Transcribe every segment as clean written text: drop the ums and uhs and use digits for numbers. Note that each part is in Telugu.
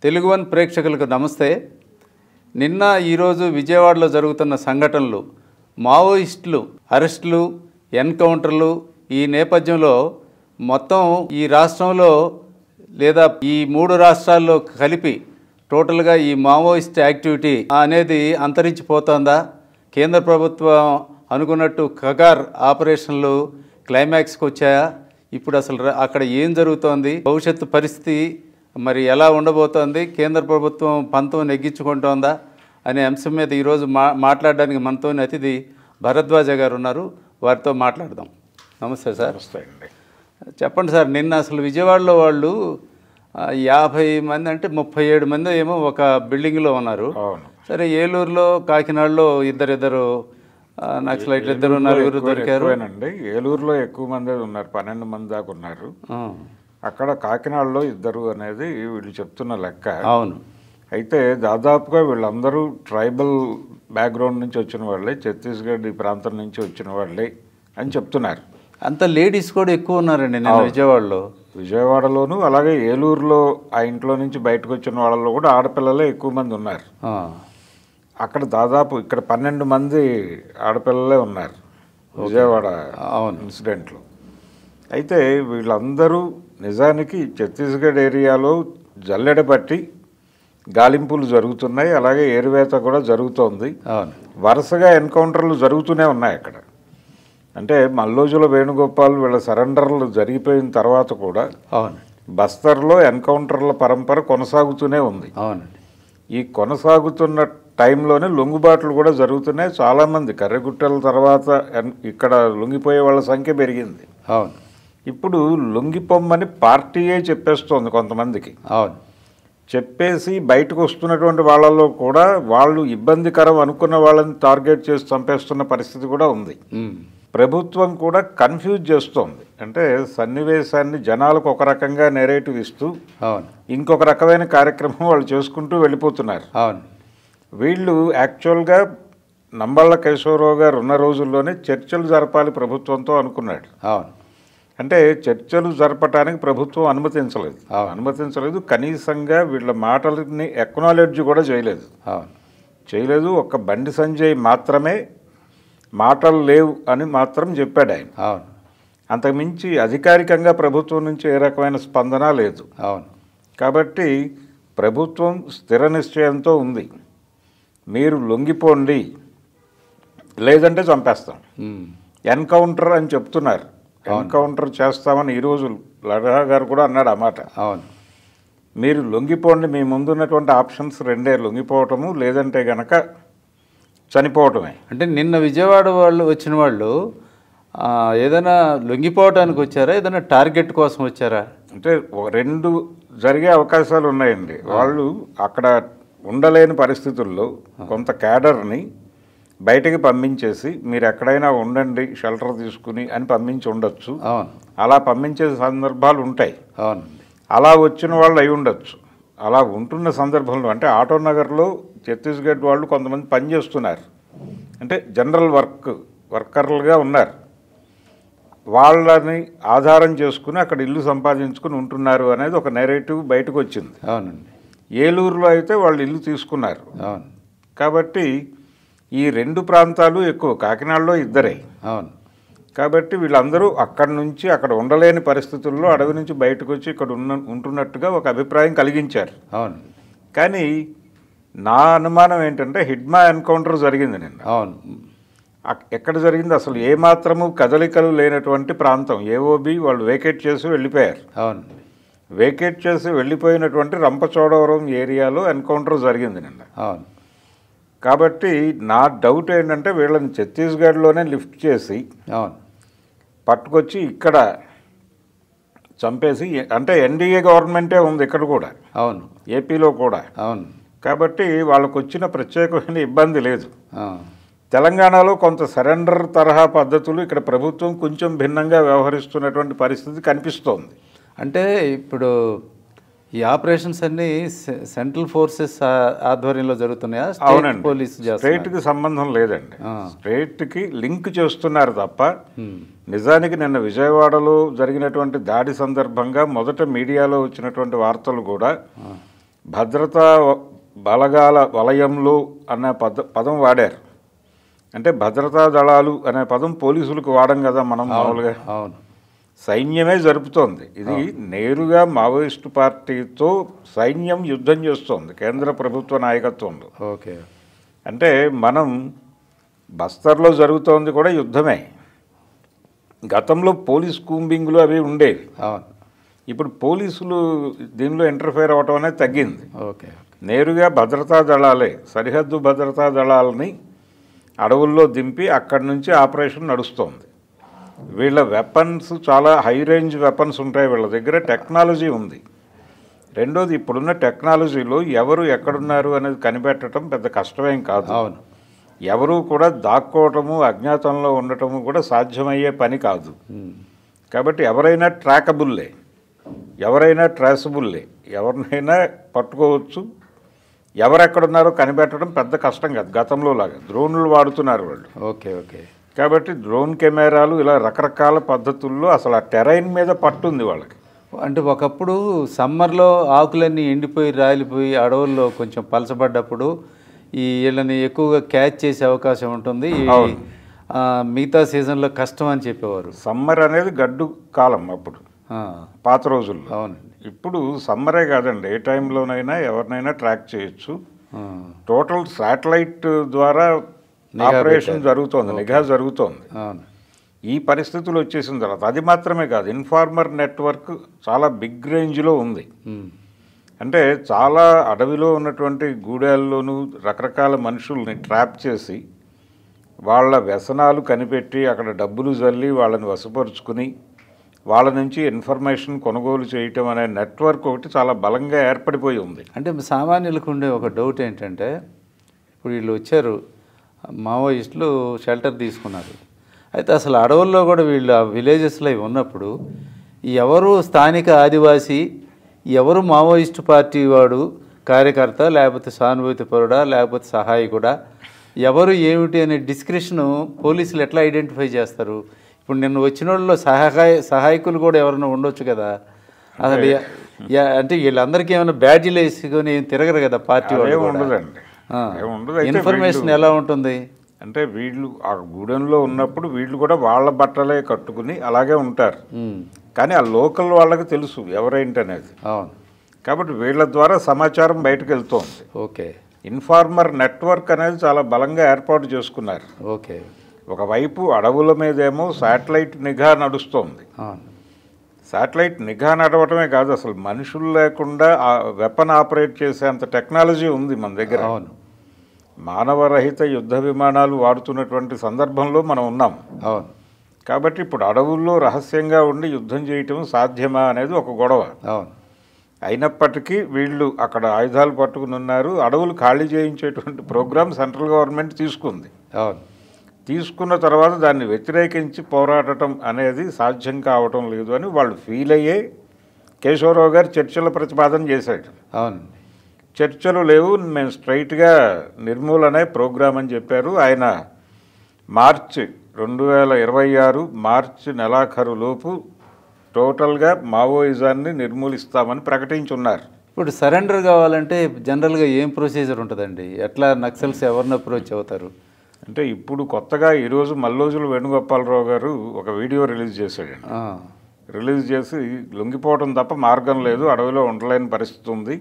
తెలుగు వన్ ప్రేక్షకులకు నమస్తే. నిన్న ఈరోజు విజయవాడలో జరుగుతున్న సంఘటనలు, మావోయిస్టులు అరెస్టులు, ఎన్కౌంటర్లు, ఈ నేపథ్యంలో మొత్తం ఈ రాష్ట్రంలో లేదా ఈ మూడు రాష్ట్రాల్లో కలిపి టోటల్గా ఈ మావోయిస్ట్ యాక్టివిటీ అనేది అంతరించిపోతుందా? కేంద్ర ప్రభుత్వం అనుకున్నట్టు కగార్ ఆపరేషన్లు క్లైమాక్స్కి వచ్చాయా? ఇప్పుడు అసలు అక్కడ ఏం జరుగుతోంది, భవిష్యత్తు పరిస్థితి మరి ఎలా ఉండబోతోంది, కేంద్ర ప్రభుత్వం పంతం నెగ్గించుకుంటోందా అనే అంశం మీద ఈరోజు మాట్లాడడానికి మనతోని అతిథి భరద్వాజ గారు ఉన్నారు. వారితో మాట్లాడదాం. నమస్తే సార్. నమస్తే అండి. చెప్పండి సార్, నిన్న అసలు విజయవాడలో వాళ్ళు 50 మంది అంటే 37 మంది ఏమో ఒక బిల్డింగ్లో ఉన్నారు. సరే, ఏలూరులో, కాకినాడలో ఇద్దరు నక్సలైట్లు, నలుగురు దొరికారు. ఏలూరులో ఎక్కువ మంది ఉన్నారు, 12 మంది దాకా ఉన్నారు. అక్కడ కాకినాడలో 2 అనేది వీళ్ళు చెప్తున్న లెక్క. అవును. అయితే దాదాపుగా వీళ్ళందరూ ట్రైబల్ బ్యాక్గ్రౌండ్ నుంచి వచ్చిన వాళ్ళే, ఛత్తీస్గఢ్ ఈ ప్రాంతం నుంచి వచ్చిన వాళ్ళే అని చెప్తున్నారు. అంత లేడీస్ కూడా ఎక్కువ ఉన్నారండి నేను విజయవాడలోను, అలాగే ఏలూరులో ఆ ఇంట్లో నుంచి బయటకు వచ్చిన వాళ్ళలో కూడా ఆడపిల్లలే ఎక్కువ మంది ఉన్నారు. అక్కడ దాదాపు ఇక్కడ 12 మంది ఆడపిల్లలే ఉన్నారు విజయవాడ ఇన్సిడెంట్లో. అయితే వీళ్ళందరూ నిజానికి ఛత్తీస్గఢ్ ఏరియాలో జల్లెడ పట్టి గాలింపులు జరుగుతున్నాయి, అలాగే ఏరువేత కూడా జరుగుతోంది. వరుసగా ఎన్కౌంటర్లు జరుగుతూనే ఉన్నాయి అక్కడ. అంటే మల్లోజుల వేణుగోపాల్ వీళ్ళ సరెండర్లు జరిగిపోయిన తర్వాత కూడా బస్తర్లో ఎన్కౌంటర్ల పరంపర కొనసాగుతూనే ఉంది. ఈ కొనసాగుతున్న టైంలోనే లొంగుబాట్లు కూడా జరుగుతున్నాయి. చాలామంది కర్రెగుట్టల తర్వాత ఇక్కడ లొంగిపోయే వాళ్ళ సంఖ్య పెరిగింది. ఇప్పుడు లొంగిపోమ్మని పార్టీయే చెప్పేస్తోంది కొంతమందికి. చెప్పేసి బయటకు వస్తున్నటువంటి వాళ్ళలో కూడా వాళ్ళు ఇబ్బందికరం అనుకున్న వాళ్ళని టార్గెట్ చేసి చంపేస్తున్న పరిస్థితి కూడా ఉంది. ప్రభుత్వం కూడా కన్ఫ్యూజ్ చేస్తోంది. అంటే సన్నివేశాన్ని జనాలకు ఒక రకంగా నెరేటివ్ ఇస్తూ ఇంకొక రకమైన కార్యక్రమం వాళ్ళు చేసుకుంటూ వెళ్ళిపోతున్నారు. వీళ్ళు యాక్చువల్గా నంబళ్ళ కేశవరావు గారు ఉన్న రోజుల్లోనే చర్చలు జరపాలి ప్రభుత్వంతో అనుకున్నాడు. అంటే చర్చలు జరపడానికి ప్రభుత్వం అనుమతించలేదు. కనీసంగా వీళ్ళ మాటలని ఎక్నాలెడ్జ్ కూడా చేయలేదు. ఒక్క బండి సంజయ్ మాత్రమే మాటలు లేవు అని మాత్రం చెప్పాడు ఆయన. అంతకుమించి అధికారికంగా ప్రభుత్వం నుంచి ఏ రకమైన స్పందన లేదు. కాబట్టి ప్రభుత్వం స్థిర నిశ్చయంతో ఉంది. మీరు లొంగిపోండి, లేదంటే చంపేస్తాం. ఎన్కౌంటర్ అని చెప్తున్నారు. ఎన్కౌంటర్ చేస్తామని ఈరోజు లడ్డా గారు కూడా అన్నాడు ఆ మాట. మీరు లొంగిపోండి, మీ ముందున్నటువంటి ఆప్షన్స్ 2, లొంగిపోవటము లేదంటే గనక చనిపోవటమే. అంటే నిన్న విజయవాడ వాళ్ళు వచ్చిన వాళ్ళు ఏదైనా లొంగిపోవటానికి వచ్చారా, ఏదైనా టార్గెట్ కోసం వచ్చారా? అంటే 2 జరిగే అవకాశాలు ఉన్నాయండి. వాళ్ళు అక్కడ ఉండలేని పరిస్థితుల్లో కొంత క్యాడర్ని బయటికి పంపించేసి మీరు ఎక్కడైనా ఉండండి షెల్టర్ తీసుకుని అని పంపించి ఉండొచ్చు. అలా పంపించే సందర్భాలు ఉంటాయి. అలా వచ్చిన వాళ్ళు అయి ఉండొచ్చు. అలా ఉంటున్న సందర్భంలో అంటే ఆటోనగర్లో ఛత్తీస్గఢ్ వాళ్ళు కొంతమంది పనిచేస్తున్నారు, అంటే జనరల్ వర్కర్లుగా ఉన్నారు. వాళ్ళని ఆధారం చేసుకుని అక్కడ ఇల్లు సంపాదించుకుని ఉంటున్నారు అనేది ఒక నెరేటివ్ బయటకు వచ్చింది. ఏలూరులో అయితే వాళ్ళు ఇల్లు తీసుకున్నారు. కాబట్టి ఈ 2 ప్రాంతాలు ఎక్కువ, కాకినాడలో 2. కాబట్టి వీళ్ళందరూ అక్కడి నుంచి అక్కడ ఉండలేని పరిస్థితుల్లో అడవి నుంచి బయటకు వచ్చి ఇక్కడ ఉంటున్నట్టుగా ఒక అభిప్రాయం కలిగించారు. కానీ నా అనుమానం ఏంటంటే హిడ్మా ఎన్కౌంటర్ జరిగింది నిన్న. ఎక్కడ జరిగింది? అసలు ఏమాత్రము కదలికలు లేనటువంటి ప్రాంతం. ఏఓబి వాళ్ళు వేకేట్ చేసి వెళ్ళిపోయారు. వేకేట్ చేసి వెళ్ళిపోయినటువంటి రంపచోడవరం ఏరియాలో ఎన్కౌంటర్ జరిగింది నిన్న. కాబట్టి నా డౌట్ ఏంటంటే వీళ్ళని ఛత్తీస్గఢ్లోనే లిఫ్ట్ చేసి పట్టుకొచ్చి ఇక్కడ చంపేసి, అంటే ఎన్డీఏ గవర్నమెంటే ఉంది ఇక్కడ కూడా, ఏపీలో కూడా. కాబట్టి వాళ్ళకు వచ్చిన ప్రత్యేకమైన ఇబ్బంది లేదు. తెలంగాణలో కొంత సరెండర్ తరహా పద్ధతులు ఇక్కడ ప్రభుత్వం కొంచెం భిన్నంగా వ్యవహరిస్తున్నటువంటి పరిస్థితి కనిపిస్తోంది. అంటే ఇప్పుడు ఈ ఆపరేషన్స్ అన్ని సెంట్రల్ ఫోర్సెస్ ఆధ్వర్యంలో జరుగుతున్నాయా? అవునండి, పోలీస్ స్టేట్కి సంబంధం లేదండి. స్టేట్కి లింక్ చేస్తున్నారు తప్ప నిజానికి నిన్న విజయవాడలో జరిగినటువంటి దాడి సందర్భంగా మొదట మీడియాలో వచ్చినటువంటి వార్తలు కూడా భద్రతా బలగాల వలయంలో అనే పదం వాడారు. అంటే భద్రతా దళాలు అనే పదం పోలీసులకు వాడం కదా మనం మామూలుగా. అవును, సైన్యమే జరుపుతోంది. ఇది నేరుగా మావోయిస్టు పార్టీతో సైన్యం యుద్ధం చేస్తోంది కేంద్ర ప్రభుత్వ నాయకత్వంలో. ఓకే. అంటే మనం బస్తర్లో జరుగుతోంది కూడా యుద్ధమే. గతంలో పోలీస్ కూంబింగ్లు అవి ఉండేవి. అవును. ఇప్పుడు పోలీసులు దీనిలో ఇంటర్ఫేర్ అవ్వటం అనేది తగ్గింది. ఓకే. నేరుగా భద్రతా దళాలే, సరిహద్దు భద్రతా దళాలని అడవుల్లో దింపి అక్కడి నుంచి ఆపరేషన్ నడుస్తోంది. వీళ్ళ వెపన్స్ చాలా హై రేంజ్ వెపన్స్ ఉంటాయి. వీళ్ళ దగ్గర టెక్నాలజీ ఉంది. రెండోది, ఇప్పుడున్న టెక్నాలజీలో ఎవరు ఎక్కడున్నారు అనేది కనిపెట్టడం పెద్ద కష్టమేం కాదు. అవును. ఎవరు కూడా దాక్కోవటము, అజ్ఞాతంలో ఉండటము కూడా సాధ్యమయ్యే పని కాదు. కాబట్టి ఎవరైనా ట్రాకబుల్లే, ఎవరైనా ట్రేసబుల్లే, ఎవరినైనా పట్టుకోవచ్చు. ఎవరెక్కడున్నారో కనిపెట్టడం పెద్ద కష్టం కాదు. గతంలో లాగా డ్రోన్లు వాడుతున్నారు వాళ్ళు. ఓకే. ఓకే. కాబట్టి డ్రోన్ కెమెరాలు ఇలా రకరకాల పద్ధతుల్లో అసలు ఆ టెరైన్ మీద పట్టుంది వాళ్ళకి. అంటే ఒకప్పుడు సమ్మర్లో ఆకులన్నీ ఎండిపోయి రాలిపోయి అడవుల్లో కొంచెం పలచబడ్డప్పుడు వీళ్ళని ఎక్కువగా క్యాచ్ చేసే అవకాశం ఉంటుంది. మిగతా సీజన్లో కష్టం అని చెప్పేవారు. సమ్మర్ అనేది గడ్డు కాలం అప్పుడు పాత రోజుల్లో. అవునండి. ఇప్పుడు సమ్మరే కాదండి, ఏ టైంలోనైనా ఎవరినైనా ట్రాక్ చేయొచ్చు. టోటల్ శాటిలైట్ ద్వారా ఆపరేషన్ జరుగుతోంది, నిఘా జరుగుతోంది. ఈ పరిస్థితులు వచ్చేసిన తర్వాత అది మాత్రమే కాదు, ఇన్ఫార్మర్ నెట్వర్క్ చాలా బిగ్ రేంజ్లో ఉంది. అంటే చాలా అడవిలో ఉన్నటువంటి గూడాల్లోనూ రకరకాల మనుషుల్ని ట్రాప్ చేసి వాళ్ళ వ్యసనాలు కనిపెట్టి అక్కడ డబ్బులు జల్లి వాళ్ళని వశపరుచుకుని వాళ్ళ నుంచి ఇన్ఫర్మేషన్ కొనుగోలు చేయటం అనే నెట్వర్క్ ఒకటి చాలా బలంగా ఏర్పడిపోయి ఉంది. అంటే సామాన్యులకు ఉండే ఒక డౌట్ ఏంటంటే, ఇప్పుడు వీళ్ళు వచ్చారు, మావోయిస్టులు షెల్టర్ తీసుకున్నారు. అయితే అసలు అడవుల్లో కూడా వీళ్ళు ఆ విలేజెస్లో ఉన్నప్పుడు ఎవరు స్థానిక ఆదివాసీ, ఎవరు మావోయిస్టు పార్టీ వాడు కార్యకర్త, లేకపోతే సానుభూతి పరుడా, లేకపోతే సహాయకుడా, ఎవరు ఏమిటి అనే డిస్క్రిప్షను పోలీసులు ఎట్లా ఐడెంటిఫై చేస్తారు? ఇప్పుడు నిన్న వచ్చిన వాళ్ళలో సహాయకులు కూడా ఎవరైనా ఉండొచ్చు కదా. అసలు అంటే వీళ్ళందరికీ ఏమైనా బ్యాడ్జీలు వేసుకొని తిరగరు కదా పార్టీ వాళ్ళు. ఉండదండి, ఇన్ఫర్మేషన్ ఎలా ఉంటుంది అంటే వీళ్ళు ఆ గూడెంలో ఉన్నప్పుడు వీళ్ళు కూడా వాళ్ళ బట్టలే కట్టుకుని అలాగే ఉంటారు. కానీ ఆ లోకల్ వాళ్ళకి తెలుసు ఎవరేంటి అనేది. అవును. కాబట్టి వీళ్ళ ద్వారా సమాచారం బయటకు వెళ్తోంది. ఓకే. ఇన్ఫార్మర్ నెట్వర్క్ అనేది చాలా బలంగా ఏర్పాటు చేసుకున్నారు. ఓకే. ఒకవైపు అడవుల మీదేమో శాటిలైట్ నిఘా నడుస్తోంది. శాటిలైట్ నిఘా నడవటమే కాదు, అసలు మనుషులు లేకుండా ఆ వెపన్ ఆపరేట్ చేసేంత టెక్నాలజీ ఉంది మన దగ్గర. అవును. మానవరహిత యుద్ధ విమానాలు వాడుతున్నటువంటి సందర్భంలో మనం ఉన్నాం. అవును. కాబట్టి ఇప్పుడు అడవుల్లో రహస్యంగా ఉండి యుద్ధం చేయటం సాధ్యమా అనేది ఒక గొడవ. అవును. అయినప్పటికీ వీళ్ళు అక్కడ ఆయుధాలు పట్టుకుని ఉన్నారు. అడవులు ఖాళీ చేయించేటువంటి ప్రోగ్రాం సెంట్రల్ గవర్నమెంట్ తీసుకుంది. అవును. తీసుకున్న తర్వాత దాన్ని వ్యతిరేకించి పోరాడటం అనేది సాధ్యం కావటం లేదు అని వాళ్ళు ఫీల్ అయ్యే కేశవరావు గారు చర్చల ప్రతిపాదన చేశాడు. అవును. చర్చలు లేవు, మేము స్ట్రైట్గా నిర్మూలనే ప్రోగ్రాం అని చెప్పారు. ఆయన మార్చి 2026 మార్చి నెలాఖరులోపు టోటల్గా మావోయిజాన్ని నిర్మూలిస్తామని ప్రకటించున్నారు. ఇప్పుడు సరెండర్ కావాలంటే జనరల్గా ఏం ప్రొసీజర్ ఉంటుందండి? ఎట్లా నక్సల్స్ ఎవరిని అప్రోచ్ అవుతారు? అంటే ఇప్పుడు కొత్తగా ఈరోజు మల్లోజుల వేణుగోపాలరావు గారు ఒక వీడియో రిలీజ్ చేశాడండి. రిలీజ్ చేసి లొంగిపోవడం తప్ప మార్గం లేదు, అడవిలో ఉండలేని పరిస్థితి ఉంది,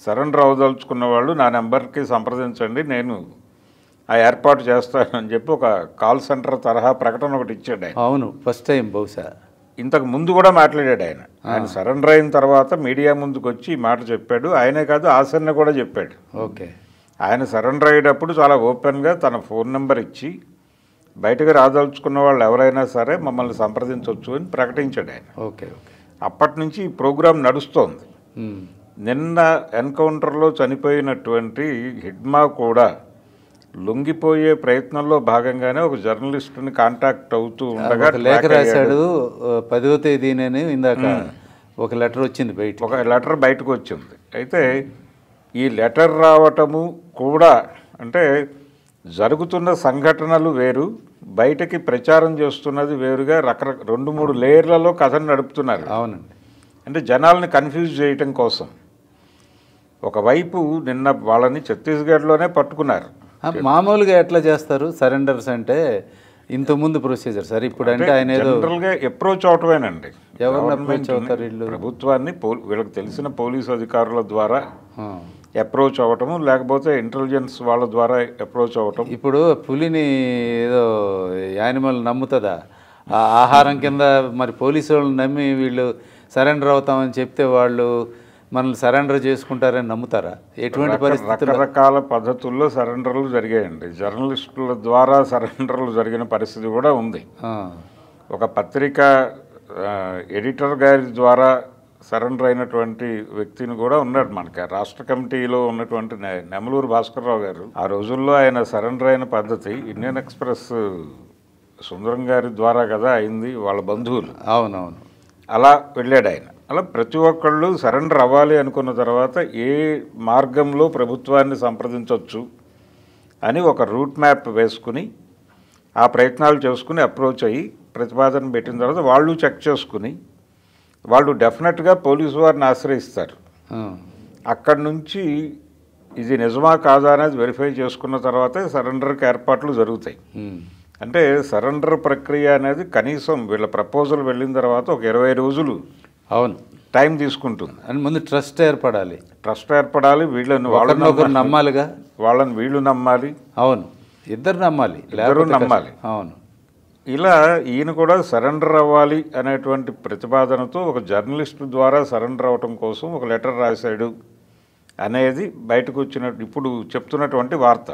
సరెండర్ అవదలుచుకున్న వాళ్ళు నా నెంబర్కి సంప్రదించండి, నేను ఆ ఏర్పాటు చేస్తానని చెప్పి ఒక కాల్ సెంటర్ తరహా ప్రకటన ఒకటి ఇచ్చాడు ఆయన. అవును, ఫస్ట్ టైం బహుశా. ఇంతకు ముందు కూడా మాట్లాడాడు ఆయన. ఆయన సరెండర్ అయిన తర్వాత మీడియా ముందుకు వచ్చి ఈ మాట చెప్పాడు. ఆయనే కాదు, ఆసన్న కూడా చెప్పాడు. ఓకే. ఆయన సరెండర్ అయ్యేటప్పుడు చాలా ఓపెన్గా తన ఫోన్ నెంబర్ ఇచ్చి బయటకు రాదలుచుకున్న వాళ్ళు ఎవరైనా సరే మమ్మల్ని సంప్రదించవచ్చు అని ప్రకటించాడు ఆయన. ఓకే. ఓకే. అప్పటి నుంచి ఈ ప్రోగ్రాం నడుస్తోంది. నిన్న ఎన్కౌంటర్లో చనిపోయినటువంటి హిడ్మా కూడా లొంగిపోయే ప్రయత్నంలో భాగంగానే ఒక జర్నలిస్టుని కాంటాక్ట్ అవుతూ ఉండగా లేఖ రాశాడు. 10వ తేదీనే ఇందాక ఒక లెటర్ వచ్చింది, ఒక లెటర్ బయటకు వచ్చింది. అయితే ఈ లెటర్ రావటము కూడా అంటే జరుగుతున్న సంఘటనలు వేరు, బయటకి ప్రచారం చేస్తున్నది వేరుగా 2-3 లేయర్లలో కథను నడుపుతున్నారు. అవునండి. అంటే జనాల్ని కన్ఫ్యూజ్ చేయటం కోసం. ఒకవైపు నిన్న వాళ్ళని ఛత్తీస్గఢ్లోనే పట్టుకున్నారు. మామూలుగా ఎట్లా చేస్తారు సరెండర్స్ అంటే ఇంతకుముందు ప్రొసీజర్ సార్, ఇప్పుడు అంటే ఆయన ఏదో జనరల్గా అప్రోచ్ అవటమేనండి. ఎవరిని అప్రోచ్ అవుతారు వీళ్ళు? ప్రభుత్వాన్ని వీళ్ళకి తెలిసిన పోలీసు అధికారుల ద్వారా అప్రోచ్ అవ్వటము, లేకపోతే ఇంటెలిజెన్స్ వాళ్ళ ద్వారా అప్రోచ్ అవ్వటం. ఇప్పుడు పులిని ఏదో యానిమల్ నమ్ముతుందా? ఆహారం కింద మరి పోలీసు వాళ్ళని నమ్మి వీళ్ళు సరెండర్ అవుతామని చెప్తే వాళ్ళు మనల్ని సరెండర్ చేసుకుంటారని నమ్ముతారా? ఎటువంటి పరిస్థితుల్లో? రకరకాల పద్ధతుల్లో సరెండర్లు జరిగాయండి. జర్నలిస్టుల ద్వారా సరెండర్లు జరిగిన పరిస్థితి కూడా ఉంది. ఒక పత్రిక ఎడిటర్ గారి ద్వారా సరెండర్ అయినటువంటి వ్యక్తిని కూడా ఉన్నాడు మనకి. రాష్ట్ర కమిటీలో ఉన్నటువంటి నెమలూరు భాస్కర్రావు గారు, ఆ రోజుల్లో ఆయన సరెండర్ అయిన పద్ధతి ఇండియన్ ఎక్స్ప్రెస్ సుందరం గారి ద్వారా కదా అయింది, వాళ్ళ బంధువులు. అవునవును. అలా వెళ్ళాడు ఆయన. అలా ప్రతి ఒక్కళ్ళు సరెండర్ అవ్వాలి అనుకున్న తర్వాత ఏ మార్గంలో ప్రభుత్వాన్ని సంప్రదించవచ్చు అని ఒక రూట్ మ్యాప్ వేసుకుని ఆ ప్రయత్నాలు చేసుకుని అప్రోచ్ అయ్యి ప్రతిపాదన పెట్టిన తర్వాత వాళ్ళు చెక్ చేసుకుని వాళ్ళు డెఫినెట్గా పోలీసు వారిని ఆశ్రయిస్తారు. అక్కడి నుంచి ఇది నిజమా కాదా అనేది వెరిఫై చేసుకున్న తర్వాతే సరెండర్కి ఏర్పాట్లు జరుగుతాయి. అంటే సరెండర్ ప్రక్రియ అనేది కనీసం వీళ్ళ ప్రపోజల్ వెళ్ళిన తర్వాత ఒక 20 రోజులు అవును టైం తీసుకుంటుంది. అని ముందు ట్రస్ట్ ఏర్పడాలి. ట్రస్ట్ ఏర్పడాలి, వీళ్ళని ఒకరు నమ్మాలిగా, వాళ్ళని వీళ్ళు నమ్మాలి. అవును, ఇద్దరు నమ్మాలి, ఇద్దరు నమ్మాలి. అవును. ఇలా ఈయన కూడా సరెండర్ అవ్వాలి అనేటువంటి ప్రతిపాదనతో ఒక జర్నలిస్టు ద్వారా సరెండర్ అవ్వటం కోసం ఒక లెటర్ రాశాడు అనేది బయటకు వచ్చినట్టు ఇప్పుడు చెప్తున్నటువంటి వార్త.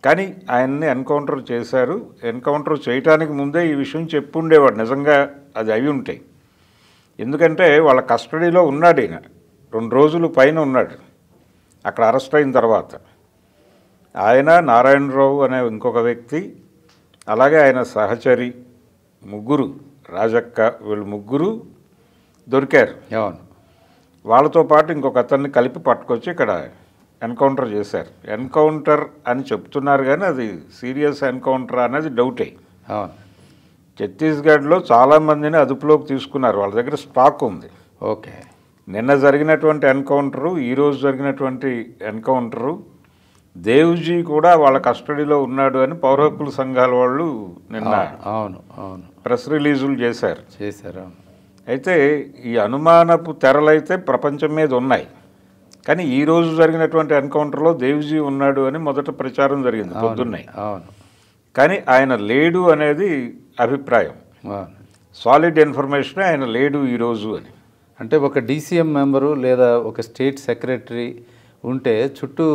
కానీ ఆయన్ని ఎన్కౌంటర్ చేశారు. ఎన్కౌంటర్ చేయటానికి ముందే ఈ విషయం చెప్పుండేవాడు నిజంగా అది అయి ఉంటాయి. ఎందుకంటే వాళ్ళ కస్టడీలో ఉన్నాడు ఈయన, 2 రోజులు పైన ఉన్నాడు అక్కడ అరెస్ట్ అయిన తర్వాత. ఆయన, నారాయణరావు అనే ఇంకొక వ్యక్తి, అలాగే ఆయన సహచరి ముగ్గురు, రాజక్క, వీళ్ళు ముగ్గురు దొరికారు. అవును. వాళ్ళతో పాటు ఇంకొక అతన్ని కలిపి పట్టుకొచ్చి ఇక్కడ ఎన్కౌంటర్ చేశారు. ఎన్కౌంటర్ అని చెప్తున్నారు కానీ అది సీరియస్ ఎన్కౌంటర్ అనేది డౌటే. అవును. ఛత్తీస్గఢ్లో చాలామందిని అదుపులోకి తీసుకున్నారు, వాళ్ళ దగ్గర స్టాక్ ఉంది. ఓకే. నిన్న జరిగినటువంటి ఎన్కౌంటరు, ఈరోజు జరిగినటువంటి ఎన్కౌంటరు, దేవ్జీ కూడా వాళ్ళ కస్టడీలో ఉన్నాడు అని పౌర హక్కుల సంఘాల వాళ్ళు నిన్న ప్రెస్ రిలీజులు చేశారు. అయితే ఈ అనుమానపు తెరలైతే ప్రపంచం మీద ఉన్నాయి. కానీ ఈరోజు జరిగినటువంటి ఎన్కౌంటర్లో దేవ్జీ ఉన్నాడు అని మొదట ప్రచారం జరిగింది పొద్దున్నే. కానీ ఆయన లేడు అనేది అభిప్రాయం, సాలిడ్ ఇన్ఫర్మేషన్ ఆయన లేడు ఈరోజు అని. అంటే ఒక డీసీఎం మెంబరు లేదా ఒక స్టేట్ సెక్రటరీ ఉంటే చుట్టూ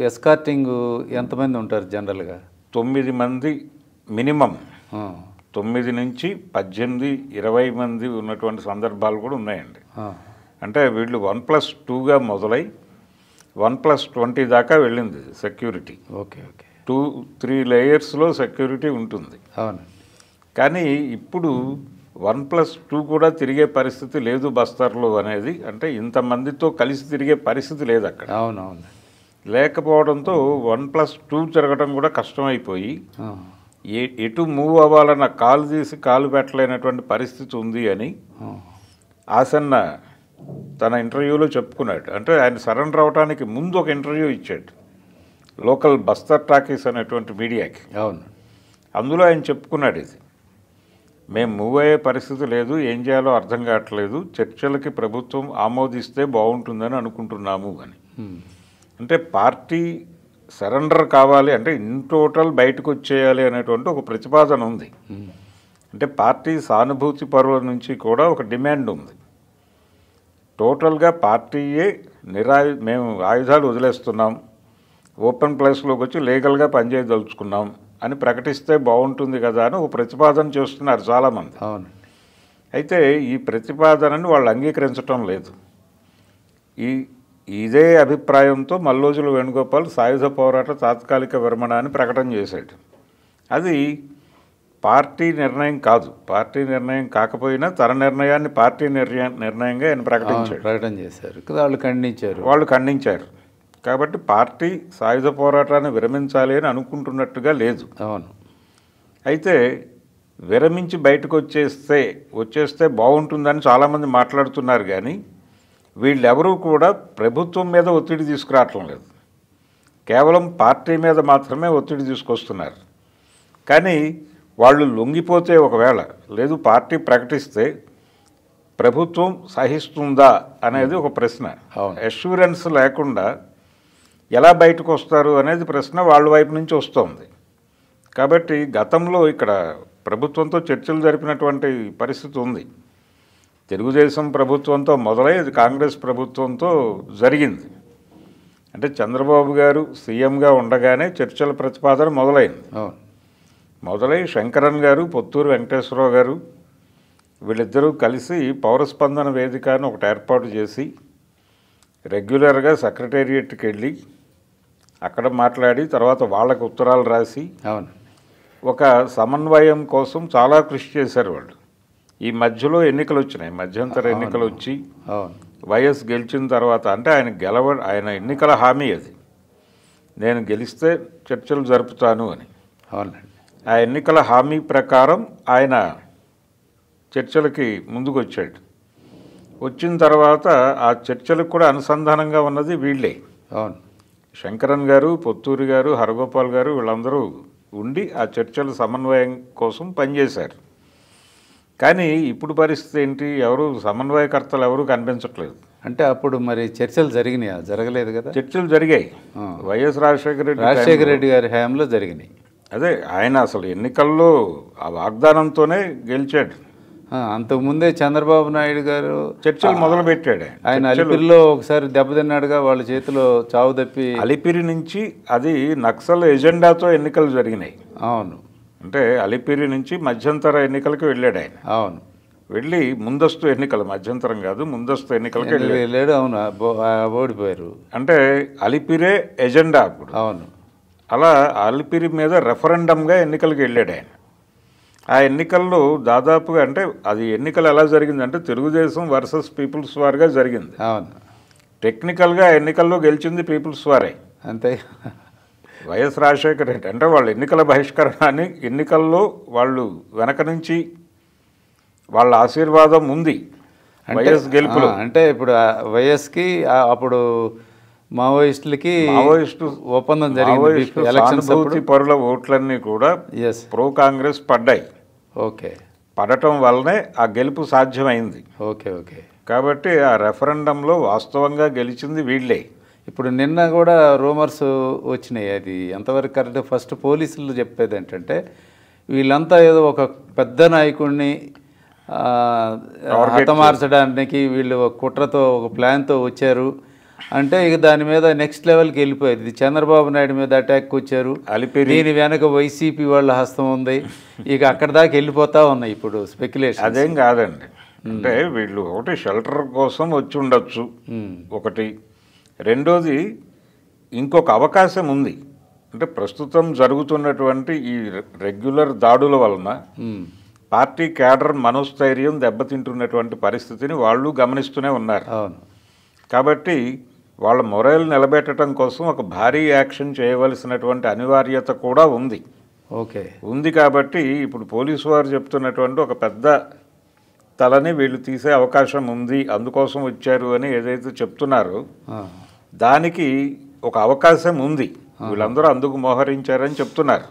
ఎస్కార్టింగ్ ఎంతమంది ఉంటారు జనరల్గా? 9 మంది మినిమం. 9 నుంచి 18, 20 మంది ఉన్నటువంటి సందర్భాలు కూడా ఉన్నాయండి. అంటే వీళ్ళు 1+2గా మొదలై 1+20 దాకా వెళ్ళింది సెక్యూరిటీ. Okay okay. 2-3 లేయర్స్లో సెక్యూరిటీ ఉంటుంది. అవును. కానీ ఇప్పుడు 1+2 కూడా తిరిగే పరిస్థితి లేదు బస్తర్లో అనేది, అంటే ఇంతమందితో కలిసి తిరిగే పరిస్థితి లేదు అక్కడ. అవునవును. లేకపోవడంతో 1+2 తిరగడం కూడా కష్టమైపోయి ఎటు మూవ్ అవ్వాలన్న కాలు తీసి కాలు పెట్టలేనటువంటి పరిస్థితి ఉంది అని ఆసన్న తన ఇంటర్వ్యూలో చెప్పుకున్నాడు. అంటే ఆయన సరెండర్ అవడానికి ముందు ఒక ఇంటర్వ్యూ ఇచ్చాడు లోకల్ బస్తర్ టాకీస్ అనేటువంటి మీడియాకి. అవును. అందులో ఆయన చెప్పుకున్నాడు, ఇది మేము మూవ్ అయ్యే పరిస్థితి లేదు, ఏం చేయాలో అర్థం కావట్లేదు, చర్చలకి ప్రభుత్వం ఆమోదిస్తే బాగుంటుందని అనుకుంటున్నాము అని. అంటే పార్టీ సరెండర్ కావాలి అంటే ఇన్ టోటల్ బయటకు వచ్చేయాలి అనేటువంటి ఒక ప్రతిపాదన ఉంది. అంటే పార్టీ సానుభూతి పరుల నుంచి కూడా ఒక డిమాండ్ ఉంది. టోటల్గా పార్టీయే మేము ఆయుధాలు వదిలేస్తున్నాం, ఓపెన్ ప్లేస్లోకి వచ్చి లీగల్గా పనిచేయదలుచుకున్నాం అని ప్రకటిస్తే బాగుంటుంది కదా అని ఒక ప్రతిపాదన చేస్తున్నారు చాలామంది. అవును. అయితే ఈ ప్రతిపాదనని వాళ్ళు అంగీకరించటం లేదు. ఇదే అభిప్రాయంతో మల్లోజుల వేణుగోపాల్ సాయుధ పోరాట తాత్కాలిక విరమణ అని ప్రకటన చేశాడు. అది పార్టీ నిర్ణయం కాదు. పార్టీ నిర్ణయం కాకపోయినా తన నిర్ణయాన్ని పార్టీ నిర్ణయంగా ఆయన ప్రకటన చేశారు. వాళ్ళు ఖండించారు. కాబట్టి పార్టీ సాయుధ పోరాటాన్ని విరమించాలి అని అనుకుంటున్నట్టుగా లేదు. అవును. అయితే విరమించి బయటకు వచ్చేస్తే బాగుంటుందని చాలామంది మాట్లాడుతున్నారు. కానీ వీళ్ళెవరూ కూడా ప్రభుత్వం మీద ఒత్తిడి తీసుకురావటం లేదు, కేవలం పార్టీ మీద మాత్రమే ఒత్తిడి తీసుకొస్తున్నారు. కానీ వాళ్ళు లొంగిపోతే ఒకవేళ, లేదు పార్టీ ప్రకటిస్తే ప్రభుత్వం సహిస్తుందా అనేది ఒక ప్రశ్న. అష్యూరెన్స్ లేకుండా ఎలా బయటకు వస్తారు అనేది ప్రశ్న వాళ్ళ వైపు నుంచి వస్తుంది. కాబట్టి గతంలో ఇక్కడ ప్రభుత్వంతో చర్చలు జరిపినటువంటి పరిస్థితి ఉంది. తెలుగుదేశం ప్రభుత్వంతో మొదలై అది కాంగ్రెస్ ప్రభుత్వంతో జరిగింది. అంటే చంద్రబాబు గారు సీఎంగా ఉండగానే చర్చల ప్రతిపాదన మొదలైంది. మొదలై శంకరన్ గారు, పొత్తూరు వెంకటేశ్వరరావు గారు వీళ్ళిద్దరూ కలిసి పౌరస్పందన వేదిక అని ఒకటి ఏర్పాటు చేసి రెగ్యులర్గా సెక్రటేరియట్కి వెళ్ళి అక్కడ మాట్లాడి తర్వాత వాళ్ళకు ఉత్తరాలు రాసి ఒక సమన్వయం కోసం చాలా కృషి చేశారు వాళ్ళు. ఈ మధ్యలో ఎన్నికలు వచ్చినాయి, మధ్యంతర ఎన్నికలు వచ్చి వైఎస్ గెలిచిన తర్వాత, అంటే ఆయన ఎన్నికల హామీ అది, నేను గెలిస్తే చర్చలు జరుపుతాను అని. ఆ ఎన్నికల హామీ ప్రకారం ఆయన చర్చలకి ముందుకు వచ్చాడు. వచ్చిన తర్వాత ఆ చర్చలకు కూడా అనుసంధానంగా ఉన్నది వీళ్ళే. శంకరన్ గారు, పొత్తూరి గారు, హరగోపాల్ గారు వీళ్ళందరూ ఉండి ఆ చర్చల సమన్వయం కోసం పనిచేశారు. కానీ ఇప్పుడు పరిస్థితి ఏంటి, ఎవరు సమన్వయకర్తలు ఎవరు కనిపించట్లేదు. అంటే అప్పుడు మరి చర్చలు జరిగినాయా? జరగలేదు కదా. చర్చలు జరిగాయి, వైఎస్ రాజశేఖర రెడ్డి గారి హయాంలో జరిగినాయి. అదే ఆయన అసలు ఎన్నికల్లో ఆ వాగ్దానంతోనే గెలిచాడు. అంతకుముందే చంద్రబాబు నాయుడు గారు చర్చలు మొదలుపెట్టాడు. ఆయన అలిపిరిలో ఒకసారి దెబ్బతిన్నాడుగా, వాళ్ళ చేతిలో చావు తప్పి. అలిపిరి నుంచి అది నక్సల్ ఎజెండాతో ఎన్నికలు జరిగినాయి. అవును, అంటే అలిపిరి నుంచి మధ్యంతర ఎన్నికలకు వెళ్ళాడు ఆయన. అవును, వెళ్ళి ముందస్తు ఎన్నికలు, మధ్యంతరం కాదు ముందస్తు ఎన్నికలకు వెళ్ళాడు. అవును, ఓడిపోయారు. అంటే అలిపిరే ఎజెండా అప్పుడు. అవును, అలా అలిపిరి మీద రెఫరెండంగా ఎన్నికలకు వెళ్ళాడు ఆయన. ఆ ఎన్నికల్లో దాదాపుగా, అంటే అది ఎన్నికలు ఎలా జరిగిందంటే తెలుగుదేశం వర్సెస్ పీపుల్స్ వార్గా జరిగింది. అవును, టెక్నికల్గా ఎన్నికల్లో గెలిచింది పీపుల్స్ వారే. అంతే. వైఎస్ రాజశేఖర రెడ్డి అంటే వాళ్ళు ఎన్నికల బహిష్కరణని, ఎన్నికల్లో వాళ్ళు వెనక నుంచి వాళ్ళ ఆశీర్వాదం ఉంది వైఎస్ గెలుపులో. అంటే ఇప్పుడు వైఎస్కి అప్పుడు మావోయిస్టులకి ఒప్పందం జరిగింది. పరుల ఓట్లన్నీ కూడా ప్రో కాంగ్రెస్ పడ్డాయి. ఓకే, పడటం వల్లనే ఆ గెలుపు సాధ్యమైంది. Okay okay. కాబట్టి ఆ రెఫరెండంలో వాస్తవంగా గెలిచింది వీళ్ళే. ఇప్పుడు నిన్న కూడా రూమర్స్ వచ్చినాయి, అది ఎంతవరకు కరెక్ట్. ఫస్ట్ పోలీసులు చెప్పేది ఏంటంటే వీళ్ళంతా ఏదో ఒక పెద్ద నాయకుడిని హతమార్చడానికి వీళ్ళు కుట్రతో ఒక ప్లాన్తో వచ్చారు అంటే ఇక దాని మీద నెక్స్ట్ లెవెల్కి వెళ్ళిపోయేది. చంద్రబాబు నాయుడు మీద అటాక్ వచ్చారు, దీని వెనక వైసీపీ వాళ్ళ హస్తం ఉంది, ఇక అక్కడ దాకా వెళ్ళిపోతా ఉన్నాయి ఇప్పుడు స్పెక్యులేషన్. అదేం కాదండి, అంటే వీళ్ళు ఒకటి షెల్టర్ కోసం వచ్చి ఉండొచ్చు ఒకటి, రెండోది ఇంకొక అవకాశం ఉంది. అంటే ప్రస్తుతం జరుగుతున్నటువంటి ఈ రెగ్యులర్ దాడుల వలన పార్టీ క్యాడర్ మనోస్థైర్యం దెబ్బతింటున్నటువంటి పరిస్థితిని వాళ్ళు గమనిస్తూనే ఉన్నారు. కాబట్టి వాళ్ళ మొరైల్ నిలబెట్టడం కోసం ఒక భారీ యాక్షన్ చేయవలసినటువంటి అనివార్యత కూడా ఉంది. ఓకే, ఉంది. కాబట్టి ఇప్పుడు పోలీసు వారు చెప్తున్నటువంటి ఒక పెద్ద తలని వీళ్ళు తీసే అవకాశం ఉంది, అందుకోసం వచ్చారు అని ఏదైతే చెప్తున్నారో దానికి ఒక అవకాశం ఉంది. వీళ్ళందరూ అందుకు మోహరించారని చెప్తున్నారు.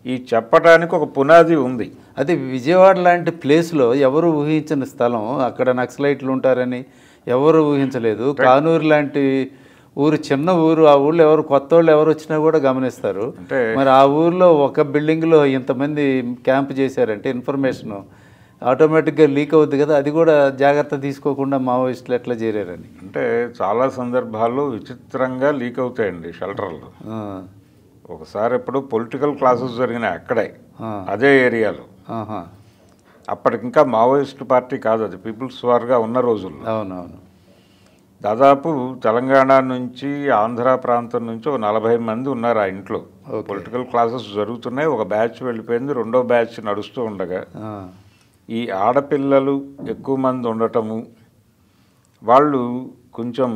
ఈ చెప్పడానికి ఒక పునాది ఉంది. అదే విజయవాడ లాంటి ప్లేస్లో ఎవరు ఊహించని స్థలం, అక్కడ నక్సలైట్లు ఉంటారని ఎవరు ఊహించలేదు. కానూరు లాంటి ఊరు, చిన్న ఊరు, ఆ ఊళ్ళో ఎవరు కొత్త వాళ్ళు ఎవరు వచ్చినా కూడా గమనిస్తారు. మరి ఆ ఊర్లో ఒక బిల్డింగ్లో ఇంతమంది క్యాంప్ చేశారంటే ఇన్ఫర్మేషన్ ఆటోమేటిక్గా లీక్ అవుద్ది కదా, అది కూడా జాగ్రత్త తీసుకోకుండా మావోయిస్టులు ఎట్లా చేరారని. అంటే చాలా సందర్భాల్లో విచిత్రంగా లీక్ అవుతాయండి షెల్టర్లు. ఒకసారి ఎప్పుడు పొలిటికల్ క్లాసెస్ జరిగినాయి అక్కడే, అదే ఏరియాలో. అప్పటికింకా మావోయిస్ట్ పార్టీ కాదు, అది పీపుల్స్ వార్గా ఉన్న రోజుల్లో. అవునవును. దాదాపు తెలంగాణ నుంచి ఆంధ్ర ప్రాంతం నుంచి ఒక 40 మంది ఉన్నారు ఆ ఇంట్లో. పొలిటికల్ క్లాసెస్ జరుగుతున్నాయి, ఒక బ్యాచ్ వెళ్ళిపోయింది, రెండో బ్యాచ్ నడుస్తూ ఉండగా ఈ ఆడపిల్లలు ఎక్కువ మంది ఉండటము, వాళ్ళు కొంచెం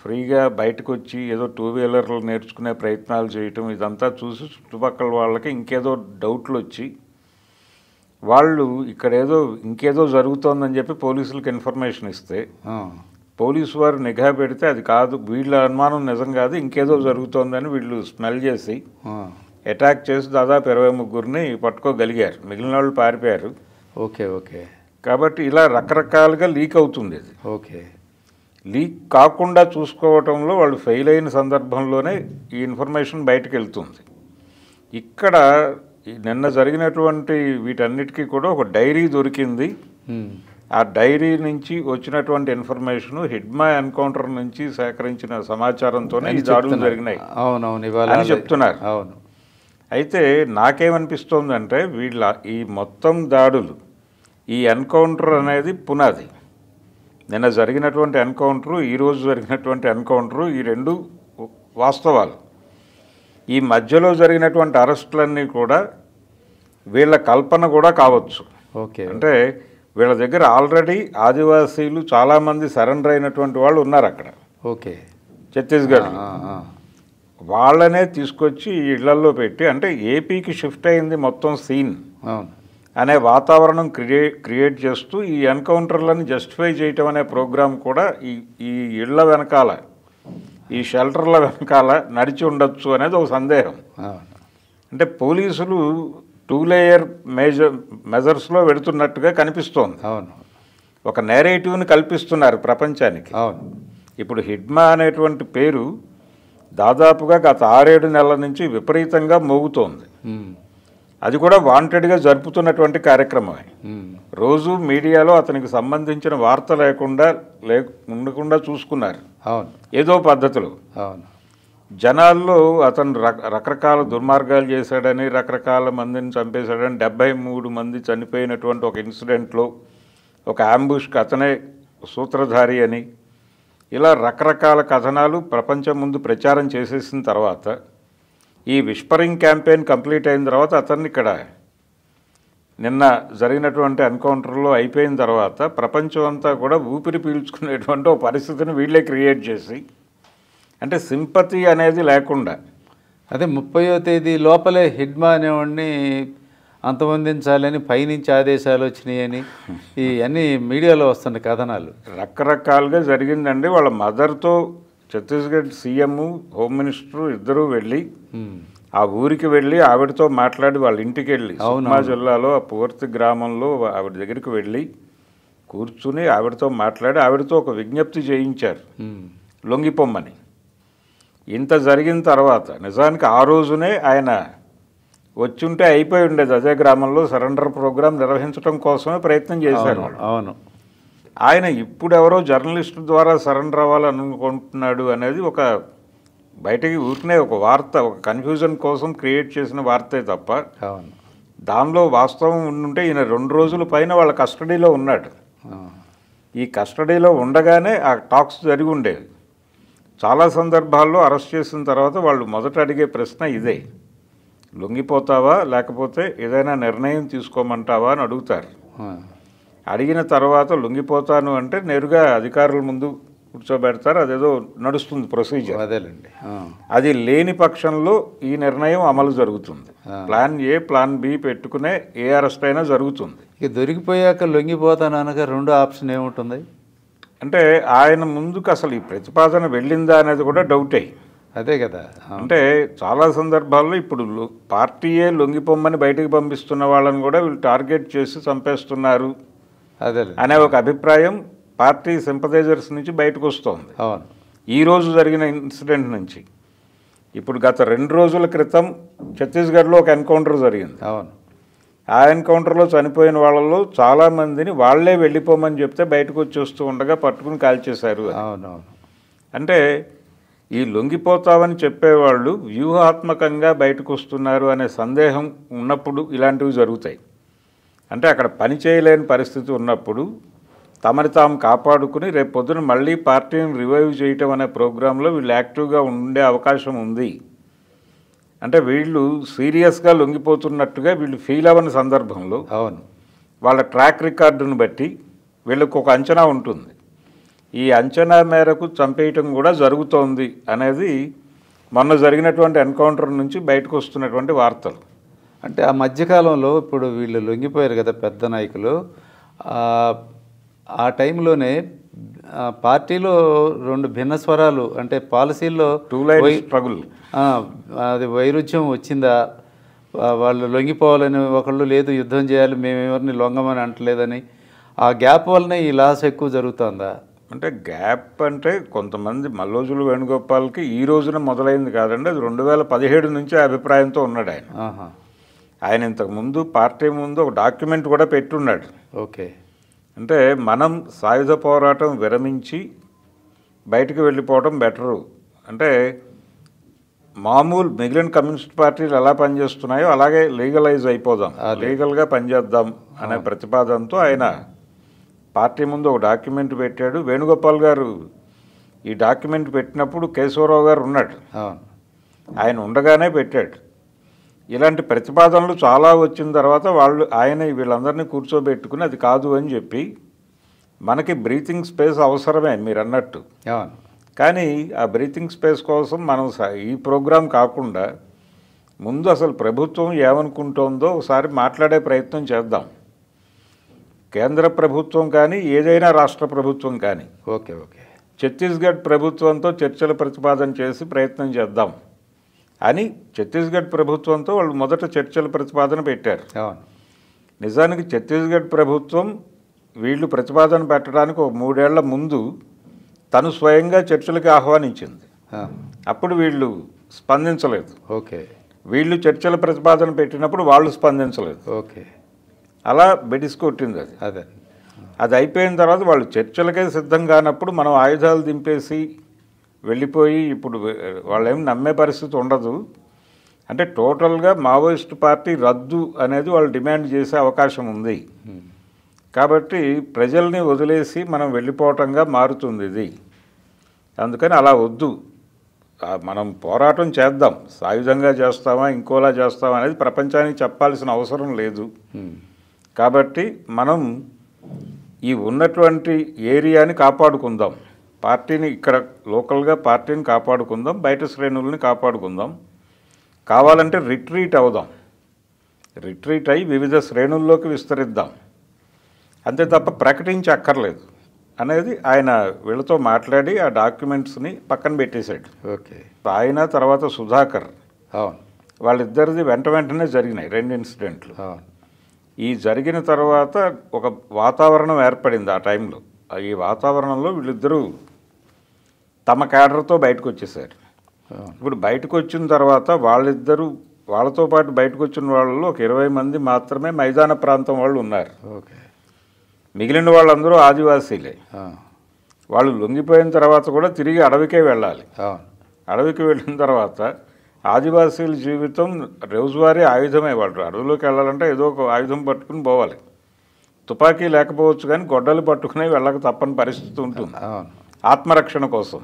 ఫ్రీగా బయటకు వచ్చి ఏదో 2 వీలర్లు నేర్చుకునే ప్రయత్నాలు చేయటం, ఇదంతా చూసి చుట్టుపక్కల వాళ్ళకి ఇంకేదో డౌట్లు వచ్చి వాళ్ళు ఇక్కడేదో ఇంకేదో జరుగుతోందని చెప్పి పోలీసులకు ఇన్ఫర్మేషన్ ఇస్తే పోలీసు వారు నిఘా పెడితే అది కాదు, వీళ్ళ అనుమానం నిజం కాదు, ఇంకేదో జరుగుతోందని వీళ్ళు స్మెల్ చేసి అటాక్ చేసి దాదాపు 23 పట్టుకోగలిగారు. మిగిలిన వాళ్ళు పారిపోయారు. Okay okay. కాబట్టి ఇలా రకరకాలుగా లీక్ అవుతుంది. ఇది ఓకే. లీక్ కాకుండా చూసుకోవటంలో వాళ్ళు ఫెయిల్ అయిన సందర్భంలోనే ఈ ఇన్ఫర్మేషన్ బయటకు వెళ్తుంది. ఇక్కడ నిన్న జరిగినటువంటి వీటన్నిటికీ కూడా ఒక డైరీ దొరికింది. ఆ డైరీ నుంచి వచ్చినటువంటి ఇన్ఫర్మేషన్ హిడ్మా ఎన్కౌంటర్ నుంచి సేకరించిన సమాచారంతోనే ఈ దాడులు జరిగినాయి అని చెప్తున్నారు. అవును. అయితే నాకేమనిపిస్తోందంటే వీళ్ళ ఈ మొత్తం దాడులు, ఈ ఎన్కౌంటర్ అనేది పునాది. నిన్న జరిగినటువంటి ఎన్కౌంటరు, ఈరోజు జరిగినటువంటి ఎన్కౌంటరు, ఈ రెండు వాస్తవాలు. ఈ మధ్యలో జరిగినటువంటి అరెస్టులన్నీ కూడా వీళ్ళ కల్పన కూడా కావచ్చు. ఓకే. అంటే వీళ్ళ దగ్గర ఆల్రెడీ ఆదివాసీలు చాలామంది సరెండర్ అయినటువంటి వాళ్ళు ఉన్నారు అక్కడ. ఓకే. ఛత్తీస్గఢ్ వాళ్ళనే తీసుకొచ్చి ఇళ్లల్లో పెట్టి, అంటే ఏపీకి షిఫ్ట్ అయింది మొత్తం సీన్ అనే వాతావరణం క్రియేట్ చేస్తూ ఈ ఎన్కౌంటర్లను జస్టిఫై చేయటం అనే ప్రోగ్రాం కూడా ఈ ఇళ్ల వెనకాల, ఈ షెల్టర్ల వెనకాల నడిచి ఉండొచ్చు అనేది ఒక సందేహం. అంటే పోలీసులు 2 లేయర్ మెజర్స్లో వెడుతున్నట్టుగా కనిపిస్తోంది. అవును. ఒక నేరేటివ్ని కల్పిస్తున్నారు ప్రపంచానికి. అవును. ఇప్పుడు హిడ్మా అనేటువంటి పేరు దాదాపుగా గత 6-7 నెలల నుంచి విపరీతంగా మోగుతోంది. అది కూడా వాంటెడ్గా జరుపుతున్నటువంటి కార్యక్రమమే. రోజు మీడియాలో అతనికి సంబంధించిన వార్త ఉండకుండా చూసుకున్నారు. అవును. ఏదో పద్ధతిలో. అవును. జనాల్లో అతను రకరకాల దుర్మార్గాలు చేశాడని, రకరకాల మందిని చంపేశాడని, 73 మంది చనిపోయినటువంటి ఒక ఇన్సిడెంట్లో ఒక అంబుష్కి అతనే సూత్రధారి అని, ఇలా రకరకాల కథనాలు ప్రపంచం ముందు ప్రచారం చేసేసిన తర్వాత, ఈ విస్పరింగ్ క్యాంపెయిన్ కంప్లీట్ అయిన తర్వాత, అతన్ని ఇక్కడ నిన్న జరిగినటువంటి ఎన్కౌంటర్లో అయిపోయిన తర్వాత ప్రపంచం అంతా కూడా ఊపిరి పీల్చుకునేటువంటి ఒక పరిస్థితిని వీళ్ళే క్రియేట్ చేసి, అంటే సింపతి అనేది లేకుండా, అదే 30వ తేదీ లోపలే హిడ్మా అనేవాడిని అంతమొందించాలని పైనుంచి ఆదేశాలు వచ్చినాయని ఇవన్నీ మీడియాలో వస్తున్న కథనాలు రకరకాలుగా జరిగిందండి. వాళ్ళ మదర్తో ఛత్తీస్గఢ్ సీఎం, హోమ్ మినిస్టర్ ఇద్దరూ వెళ్ళి ఆ ఊరికి వెళ్ళి ఆవిడతో మాట్లాడి, వాళ్ళ ఇంటికి వెళ్ళి సుక్మా జిల్లాలో ఆ పూర్తి గ్రామంలో ఆవిడ దగ్గరికి వెళ్ళి కూర్చుని ఆవిడతో మాట్లాడి ఆవిడతో ఒక విజ్ఞప్తి చేయించారు, లొంగిపోమ్మని. ఇంత జరిగిన తర్వాత నిజానికి ఆ రోజునే ఆయన వచ్చుంటే అయిపోయి ఉండేది. అదే గ్రామంలో సరెండర్ ప్రోగ్రాం నిర్వహించడం కోసమే ప్రయత్నం చేశారు. అవును. ఆయన ఇప్పుడు ఎవరో జర్నలిస్టు ద్వారా సరెండర్ అవ్వాలనుకుంటున్నాడు అనేది ఒక బయటకి ఊరికనే ఒక వార్త, ఒక కన్ఫ్యూజన్ కోసం క్రియేట్ చేసిన వార్తే తప్ప దానిలో వాస్తవం ఉండుంటే ఈయన 2 రోజుల పైన వాళ్ళ కస్టడీలో ఉన్నాడు. ఈ కస్టడీలో ఉండగానే ఆ టాక్స్ జరిగి ఉండేవి. చాలా సందర్భాల్లో అరెస్ట్ చేసిన తర్వాత వాళ్ళు మొదట అడిగే ప్రశ్న ఇదే, లొంగిపోతావా లేకపోతే ఏదైనా నిర్ణయం తీసుకోమంటావా అని అడుగుతారు. అడిగిన తర్వాత లొంగిపోతాను అంటే నేరుగా అధికారుల ముందు కూర్చోబెడతారు. అదేదో నడుస్తుంది ప్రొసీజర్. అదేలేండి. అది లేని పక్షంలో ఈ నిర్ణయం అమలు జరుగుతుంది. ప్లాన్ ఏ, ప్లాన్ బి పెట్టుకునే ఏ అరెస్ట్ అయినా జరుగుతుంది. ఇక దొరికిపోయాక లొంగిపోతాను అనగా 2వ ఆప్షన్ ఏముంటుంది? అంటే ఆయన ముందుకు అసలు ఈ ప్రతిపాదన వెళ్ళిందా అనేది కూడా డౌటే. అదే కదా. అంటే చాలా సందర్భాల్లో ఇప్పుడు పార్టీయే లొంగిపోమ్మని బయటకు పంపిస్తున్న వాళ్ళని కూడా వీళ్ళు టార్గెట్ చేసి చంపేస్తున్నారు అనే ఒక అభిప్రాయం పార్టీ సింపథైజర్స్ నుంచి బయటకు వస్తోంది. అవును. ఈరోజు జరిగిన ఇన్సిడెంట్ నుంచి. ఇప్పుడు గత 2 రోజుల క్రితం ఛత్తీస్గఢ్లో ఒక ఎన్కౌంటర్ జరిగింది. అవును. ఆ ఎన్కౌంటర్లో చనిపోయిన వాళ్ళలో చాలామందిని వాళ్లే వెళ్ళిపోమని చెప్తే బయటకు వచ్చేస్తూ ఉండగా పట్టుకుని కాల్చేశారు. అవునవును. అంటే ఈ లొంగిపోతామని చెప్పేవాళ్ళు వ్యూహాత్మకంగా బయటకు వస్తున్నారు అనే సందేహం ఉన్నప్పుడు ఇలాంటివి జరుగుతాయి. అంటే అక్కడ పని చేయలేని పరిస్థితి ఉన్నప్పుడు తమని తాము కాపాడుకుని రేపు పొద్దున మళ్ళీ పార్టీని రివైవ్ చేయటం అనే ప్రోగ్రాంలో వీళ్ళు యాక్టివ్గా ఉండే అవకాశం ఉంది. అంటే వీళ్ళు సీరియస్గా లొంగిపోతున్నట్టుగా వీళ్ళు ఫీల్ అవ్వని సందర్భంలో అవును వాళ్ళ ట్రాక్ రికార్డును బట్టి వీళ్ళకు ఒక అంచనా ఉంటుంది. ఈ అంచనా మేరకు చంపేయటం కూడా జరుగుతోంది అనేది మొన్న జరిగినటువంటి ఎన్కౌంటర్ నుంచి బయటకు వస్తున్నటువంటి వార్తలు. అంటే ఆ మధ్యకాలంలో ఇప్పుడు వీళ్ళు లొంగిపోయారు కదా పెద్ద నాయకులు, ఆ టైంలోనే పార్టీలో రెండు భిన్న స్వరాలు అంటే పాలసీల్లో స్ట్రగుల్ అది వైరుధ్యం వచ్చిందా? వాళ్ళు లొంగిపోవాలని ఒకళ్ళు, లేదు యుద్ధం చేయాలి, మేము ఎవరిని లొంగమని అంటలేదని, ఆ గ్యాప్ వల్లనే ఈ లాస్ ఎక్కువ జరుగుతుందా? అంటే గ్యాప్ అంటే కొంతమంది మల్లోజులు వేణుగోపాల్కి ఈ రోజున మొదలైంది కాదండి, అది 2017 నుంచి అభిప్రాయంతో ఉన్నాడు ఆయన. ఆయన ఇంతకుముందు పార్టీ ముందు ఒక డాక్యుమెంట్ కూడా పెట్టున్నాడు. ఓకే, అంటే మనం సాయుధ పోరాటం విరమించి బయటికి వెళ్ళిపోవడం బెటరు, అంటే మామూలు మిగిలిన కమ్యూనిస్ట్ పార్టీలు ఎలా పనిచేస్తున్నాయో అలాగే లీగలైజ్ అయిపోదాం, లీగల్గా పనిచేద్దాం అనే ప్రతిపాదనతో ఆయన పార్టీ ముందు ఒక డాక్యుమెంట్ పెట్టాడు. వేణుగోపాల్ గారు ఈ డాక్యుమెంట్ పెట్టినప్పుడు కేశవరావు గారు ఉన్నాడు, ఆయన ఉండగానే పెట్టాడు. ఇలాంటి ప్రతిపాదనలు చాలా వచ్చిన తర్వాత వీళ్ళందరినీ కూర్చోబెట్టుకుని అది కాదు అని చెప్పి, మనకి బ్రీతింగ్ స్పేస్ అవసరమే మీరు అన్నట్టు, కానీ ఆ బ్రీతింగ్ స్పేస్ కోసం మనం ఈ ప్రోగ్రాం కాకుండా ముందు అసలు ప్రభుత్వం ఏమనుకుంటోందో ఒకసారి మాట్లాడే ప్రయత్నం చేద్దాం. కేంద్ర ప్రభుత్వం కానీ ఏదైనా రాష్ట్ర ప్రభుత్వం కానీ ఛత్తీస్గఢ్ ప్రభుత్వంతో చర్చల ప్రతిపాదన చేసి ప్రయత్నం చేద్దాం అని ఛత్తీస్గఢ్ ప్రభుత్వంతో వాళ్ళు మొదట చర్చల ప్రతిపాదన పెట్టారు. నిజానికి ఛత్తీస్గఢ్ ప్రభుత్వం వీళ్ళు ప్రతిపాదన పెట్టడానికి ఒక 3 ఏళ్ల ముందు తను స్వయంగా చర్చలకు ఆహ్వానించింది. అప్పుడు వీళ్ళు స్పందించలేదు. వీళ్ళు చర్చల ప్రతిపాదన పెట్టినప్పుడు వాళ్ళు స్పందించలేదు. అలా బెడిసికొట్టింది అది అయిపోయిన తర్వాత వాళ్ళు చర్చలకే సిద్ధం కానప్పుడు మనం ఆయుధాలు దింపేసి వెళ్ళిపోయి ఇప్పుడు వాళ్ళేం నమ్మే పరిస్థితి ఉండదు. అంటే టోటల్గా మావోయిస్ట్ పార్టీ రద్దు అనేది వాళ్ళు డిమాండ్ చేసే అవకాశం ఉంది. కాబట్టి ప్రజల్ని వదిలేసి మనం వెళ్ళిపోవటంగా మారుతుంది ఇది. అందుకని అలా వద్దు, మనం పోరాటం చేద్దాం, సాయుధంగా చేస్తామా ఇంకోలా చేస్తామా అనేది ప్రపంచానికి చెప్పాల్సిన అవసరం లేదు. కాబట్టి మనం ఈ ఉన్నటువంటి ఏరియాని కాపాడుకుందాం, పార్టీని ఇక్కడ లోకల్గా పార్టీని కాపాడుకుందాం, బయట శ్రేణుల్ని కాపాడుకుందాం, కావాలంటే రిట్రీట్ అవుదాం, రిట్రీట్ అయ్యి వివిధ శ్రేణుల్లోకి విస్తరిద్దాం, అంతే తప్ప ప్రకటించి అక్కర్లేదు అనేది ఆయన వీళ్ళతో మాట్లాడి ఆ డాక్యుమెంట్స్ని పక్కన పెట్టేశాడు. ఆయన తర్వాత సుధాకర్ వాళ్ళిద్దరిది వెంటనే జరిగినాయి 2 ఇన్సిడెంట్లు. ఈ జరిగిన తర్వాత ఒక వాతావరణం ఏర్పడింది ఆ టైంలో. ఈ వాతావరణంలో వీళ్ళిద్దరూ తమ క్యాడర్తో బయటకు వచ్చేసారు. ఇప్పుడు బయటకు వచ్చిన తర్వాత వాళ్ళతో పాటు బయటకు వచ్చిన వాళ్ళలో ఒక 20 మంది మాత్రమే మైదాన ప్రాంతం వాళ్ళు ఉన్నారు. మిగిలిన వాళ్ళందరూ ఆదివాసీలే. వాళ్ళు లొంగిపోయిన తర్వాత కూడా తిరిగి అడవికే వెళ్ళాలి. అడవికి వెళ్ళిన తర్వాత ఆదివాసీల జీవితం రోజువారీ ఆయుధమే. వాళ్ళు అడవిలోకి వెళ్ళాలంటే ఏదో ఒక ఆయుధం పట్టుకుని పోవాలి. తుపాకీ లేకపోవచ్చు కానీ గొడ్డలు పట్టుకుని వెళ్ళక తప్పని పరిస్థితి ఉంటుంది ఆత్మరక్షణ కోసం.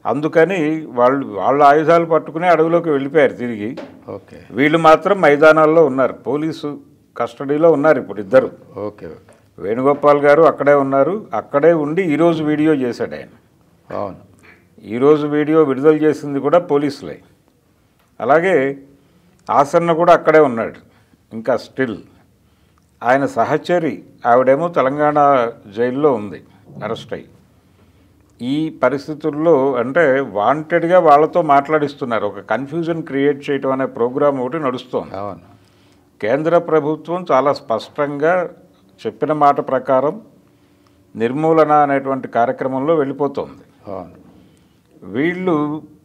అందుకని వాళ్ళ ఆయుధాలు పట్టుకుని అడవిలోకి వెళ్ళిపోయారు తిరిగి. వీళ్ళు మాత్రం మైదానాల్లో ఉన్నారు, పోలీసు కస్టడీలో ఉన్నారు ఇప్పుడు ఇద్దరు. వేణుగోపాల్ గారు అక్కడే ఉన్నారు. అక్కడే ఉండి ఈరోజు వీడియో చేశాడు ఆయన. ఈరోజు వీడియో విడుదల చేసింది కూడా పోలీసులే. అలాగే ఆసన్న కూడా అక్కడే ఉన్నాడు ఇంకా స్టిల్. ఆయన సహచరి ఆవిడేమో తెలంగాణ జైల్లో ఉంది అరెస్ట్ అయ్యి. ఈ పరిస్థితుల్లో అంటే వాంటెడ్గా వాళ్ళతో మాట్లాడిస్తున్నారు. ఒక కన్ఫ్యూజన్ క్రియేట్ చేయటం అనే ప్రోగ్రాం ఒకటి నడుస్తోంది. కేంద్ర ప్రభుత్వం చాలా స్పష్టంగా చెప్పిన మాట ప్రకారం నిర్మూలన అనేటువంటి కార్యక్రమంలో వెళ్ళిపోతుంది. వీళ్ళు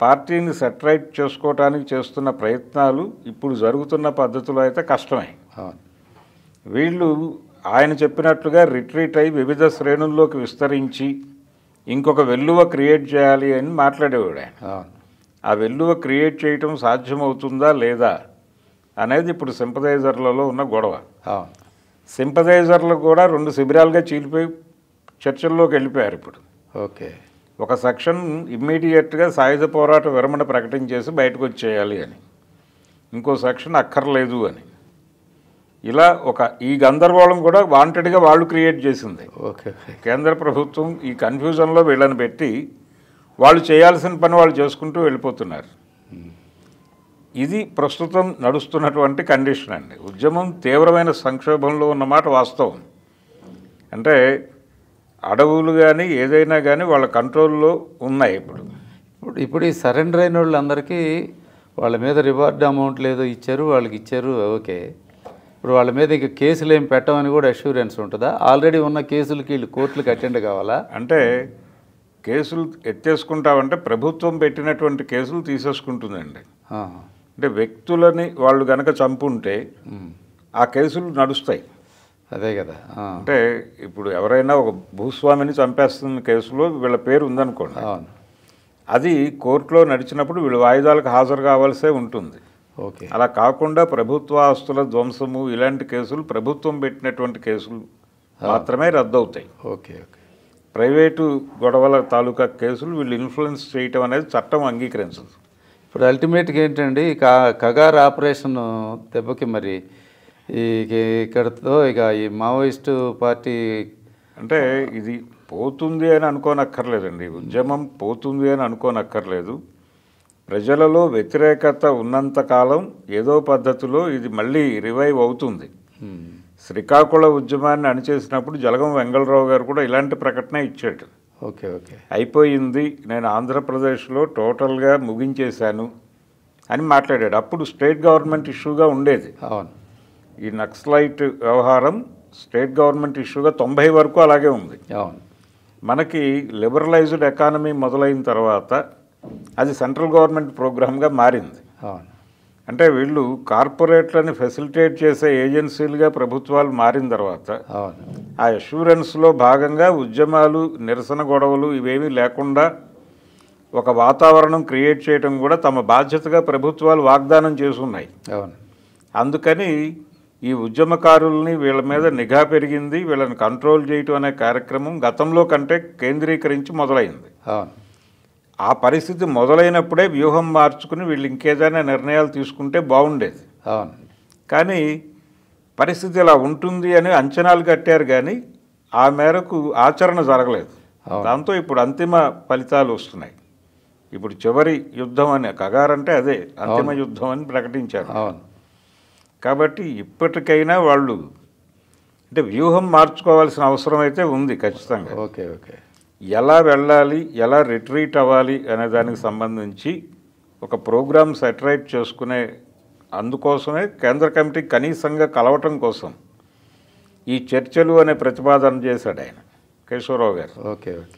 పార్టీని సెటరైట్ చేసుకోవటానికి చేస్తున్న ప్రయత్నాలు ఇప్పుడు జరుగుతున్న పద్ధతిలో అయితే కష్టమే. వీళ్ళు ఆయన చెప్పినట్లుగా రిట్రీట్ అయ్యి వివిధ శ్రేణుల్లోకి విస్తరించి ఇంకొక వెల్లువ క్రియేట్ చేయాలి అని మాట్లాడేవాడు ఆయన. ఆ వెల్లువ క్రియేట్ చేయటం సాధ్యమవుతుందా లేదా అనేది ఇప్పుడు సింపథైజర్లలో ఉన్న గొడవ. సింపథైజర్లు కూడా 2 శిబిరాలుగా చీలిపోయి చర్చల్లోకి వెళ్ళిపోయారు ఇప్పుడు. ఒక సెక్షన్ ఇమ్మీడియట్గా సాయుధ పోరాట విరమణ ప్రకటించేసి బయటకు వచ్చేయాలి అని, ఇంకో సెక్షన్ అక్కర్లేదు అని. ఇలా ఈ గందరగోళం కూడా వాంటెడ్గా వాళ్ళు క్రియేట్ చేసింది. కేంద్ర ప్రభుత్వం ఈ కన్ఫ్యూజన్లో వీళ్ళని పెట్టి వాళ్ళు చేయాల్సిన పని వాళ్ళు చేసుకుంటూ వెళ్ళిపోతున్నారు. ఇది ప్రస్తుతం నడుస్తున్నటువంటి కండిషన్ అండి. ఉద్యమం తీవ్రమైన సంక్షోభంలో ఉన్నమాట వాస్తవం. అంటే అడవులు కానీ ఏదైనా కానీ వాళ్ళ కంట్రోల్లో ఉన్నాయి. ఇప్పుడు ఈ సరెండర్ అయిన వాళ్ళందరికీ వాళ్ళ మీద రివార్డ్ అమౌంట్ లేదో ఇచ్చారు, వాళ్ళకి ఇచ్చారు, ఓకే. ఇప్పుడు వాళ్ళ మీద ఇక కేసులు ఏం పెట్టమని కూడా అష్యూరెన్స్ ఉంటుందా? ఆల్రెడీ ఉన్న కేసులకి వీళ్ళు కోర్టులకు అటెండ్ కావాలా? అంటే కేసులు ఎత్తేసుకుంటామంటే ప్రభుత్వం పెట్టినటువంటి కేసులు తీసేసుకుంటుందండి. అంటే వ్యక్తులని వాళ్ళు గనక చంపుంటే ఆ కేసులు నడుస్తాయి. అదే కదా. అంటే ఇప్పుడు ఎవరైనా ఒక భూస్వామిని చంపేస్తున్న కేసులో వీళ్ళ పేరు ఉందనుకోండి, అది కోర్టులో నడిచినప్పుడు వీళ్ళు వాయిదాలకు హాజరు కావాల్సే ఉంటుంది. ఓకే. అలా కాకుండా ప్రభుత్వ ఆస్తుల ధ్వంసము ఇలాంటి కేసులు ప్రభుత్వం పెట్టినటువంటి కేసులు మాత్రమే రద్దవుతాయి. Okay okay. ప్రైవేటు గొడవల తాలూకా కేసులు వీళ్ళు ఇన్ఫ్లుయెన్స్ చేయటం అనేది చట్టం అంగీకరించదు. ఇప్పుడు అల్టిమేట్గా ఏంటండి, కగార్ ఆపరేషన్ దెబ్బకి మరి ఇక్కడతో ఇక ఈ మావోయిస్టు పార్టీ అంటే ఇది పోతుంది అని అనుకోనక్కర్లేదండి. ఉద్యమం పోతుంది అని అనుకోనక్కర్లేదు. ప్రజలలో వ్యతిరేకత ఉన్నంతకాలం ఏదో పద్ధతిలో ఇది మళ్ళీ రివైవ్ అవుతుంది. శ్రీకాకుళ ఉద్యమాన్ని అణిచేసినప్పుడు జలగం వెంగళరావు గారు కూడా ఇలాంటి ప్రకటన ఇచ్చాడు. ఓకే ఓకే, అయిపోయింది, నేను ఆంధ్రప్రదేశ్లో టోటల్గా ముగించేశాను అని మాట్లాడాడు. అప్పుడు స్టేట్ గవర్నమెంట్ ఇష్యూగా ఉండేది. అవును, ఈ నక్సలైట్ వ్యవహారం స్టేట్ గవర్నమెంట్ ఇష్యూగా 90 వరకు అలాగే ఉంది. అవును. మనకి లిబరలైజ్డ్ ఎకానమీ మొదలైన తర్వాత అది సెంట్రల్ గవర్నమెంట్ ప్రోగ్రామ్గా మారింది. అవును. అంటే వీళ్ళు కార్పొరేట్లని ఫెసిలిటేట్ చేసే ఏజెన్సీలుగా ప్రభుత్వాలు మారిన తర్వాత ఆ అష్యూరెన్స్లో భాగంగా ఉద్యమాలు, నిరసన గొడవలు ఇవేమీ లేకుండా ఒక వాతావరణం క్రియేట్ చేయడం కూడా తమ బాధ్యతగా ప్రభుత్వాలు వాగ్దానం చేసున్నాయి. అందుకని ఈ ఉద్యమకారుల్ని వీళ్ళ మీద నిఘా పెరిగింది, వీళ్ళని కంట్రోల్ చేయటం అనే కార్యక్రమం గతంలో కంటే కేంద్రీకరించి మొదలైంది. ఆ పరిస్థితి మొదలైనప్పుడే వ్యూహం మార్చుకుని వీళ్ళు ఇంకేదైనా నిర్ణయాలు తీసుకుంటే బాగుండేది. కానీ పరిస్థితి ఇలా ఉంటుంది అని అంచనాలు కట్టారు, కానీ ఆ మేరకు ఆచరణ జరగలేదు. దాంతో ఇప్పుడు అంతిమ ఫలితాలు వస్తున్నాయి. ఇప్పుడు చివరి యుద్ధం అని, కగారంటే అదే అంతిమ యుద్ధం అని ప్రకటించారు. కాబట్టి ఇప్పటికైనా వాళ్ళు అంటే వ్యూహం మార్చుకోవాల్సిన అవసరం అయితే ఉంది ఖచ్చితంగా. ఓకే ఓకే, ఎలా వెళ్ళాలి, ఎలా రిట్రీట్ అవ్వాలి అనే దానికి సంబంధించి ఒక ప్రోగ్రామ్ సెటరేట్ చేసుకునే అందుకోసమే కేంద్ర కమిటీ కనీసంగా కలవటం కోసం ఈ చర్చలు అనే ప్రతిపాదన చేశాడు ఆయన, కేశవరావు గారు. Okay okay.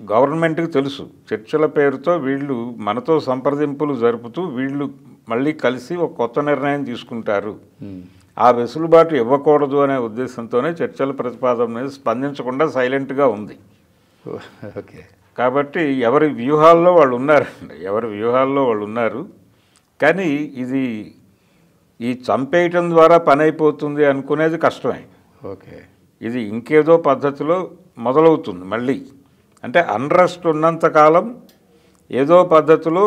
గవర్నమెంట్కి తెలుసు చర్చల పేరుతో వీళ్ళు మనతో సంప్రదింపులు జరుపుతూ వీళ్ళు మళ్ళీ కలిసి ఒక కొత్త నిర్ణయం తీసుకుంటారు, ఆ వెసులుబాటు ఇవ్వకూడదు అనే ఉద్దేశంతోనే చర్చల ప్రతిపాదన మీద స్పందించకుండా సైలెంట్గా ఉంది. ఓకే. కాబట్టి ఎవరి వ్యూహాల్లో వాళ్ళు ఉన్నారండి, ఎవరి వ్యూహాల్లో వాళ్ళు ఉన్నారు. కానీ ఇది ఈ చంపేయటం ద్వారా పని అయిపోతుంది అనుకునేది కష్టమే. ఓకే. ఇది ఇంకేదో పద్ధతిలో మొదలవుతుంది మళ్ళీ. అంటే అన్రెస్ట్ ఉన్నంతకాలం ఏదో పద్ధతిలో